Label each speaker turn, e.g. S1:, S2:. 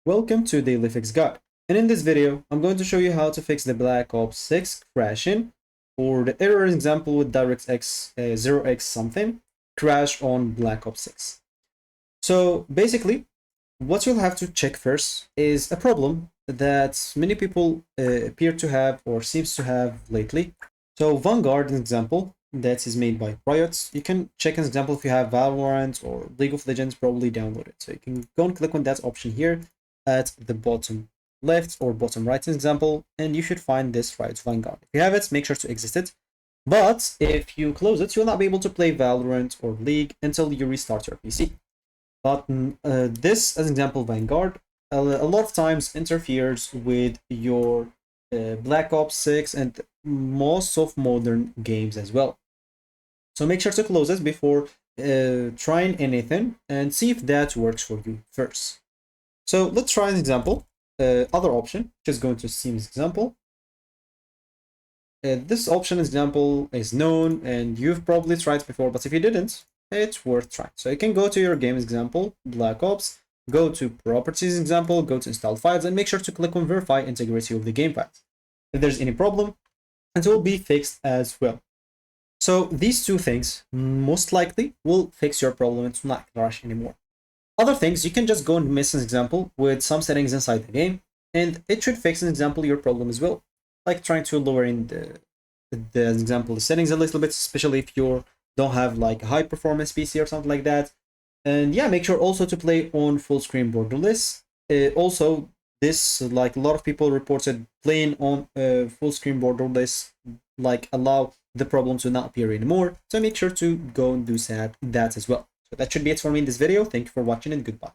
S1: Welcome to Daily Fix Guide. And in this video, I'm going to show you how to fix the Black Ops 6 crashing or the error example with DirectX 0x something crash on Black Ops 6. So basically, what you'll have to check first is a problem that many people appear to have or seems to have lately. So Vanguard, an example that is made by Riot. You can check an example if you have Valorant or League of Legends, probably download it. So you can go and click on that option here at the bottom left or bottom right example, and you should find this Riot Vanguard. If you have it, make sure to exit it. But if you close it, you'll not be able to play Valorant or League until you restart your PC. But this, as an example, Vanguard, a lot of times interferes with your Black Ops 6 and most of modern games as well. So make sure to close it before trying anything and see if that works for you first. So let's try an example. Other option, just going to Steam's example. This option example is known and you've probably tried before, but if you didn't, it's worth trying. So you can go to your game example, Black Ops, go to properties example, go to install files, and make sure to click on verify integrity of the game files. If there's any problem, it will be fixed as well. So these two things most likely will fix your problem and not crash anymore. Other things, you can just go and miss an example with some settings inside the game, and it should fix an example your problem as well. Like trying to lower in the example the settings a little bit, especially if you don't have like a high performance PC or something like that. And yeah, make sure also to play on full screen borderless. Also, this, like a lot of people reported, playing on full screen borderless like allow the problem to not appear anymore. So make sure to go and do that as well. So that should be it for me in this video. Thank you for watching and goodbye.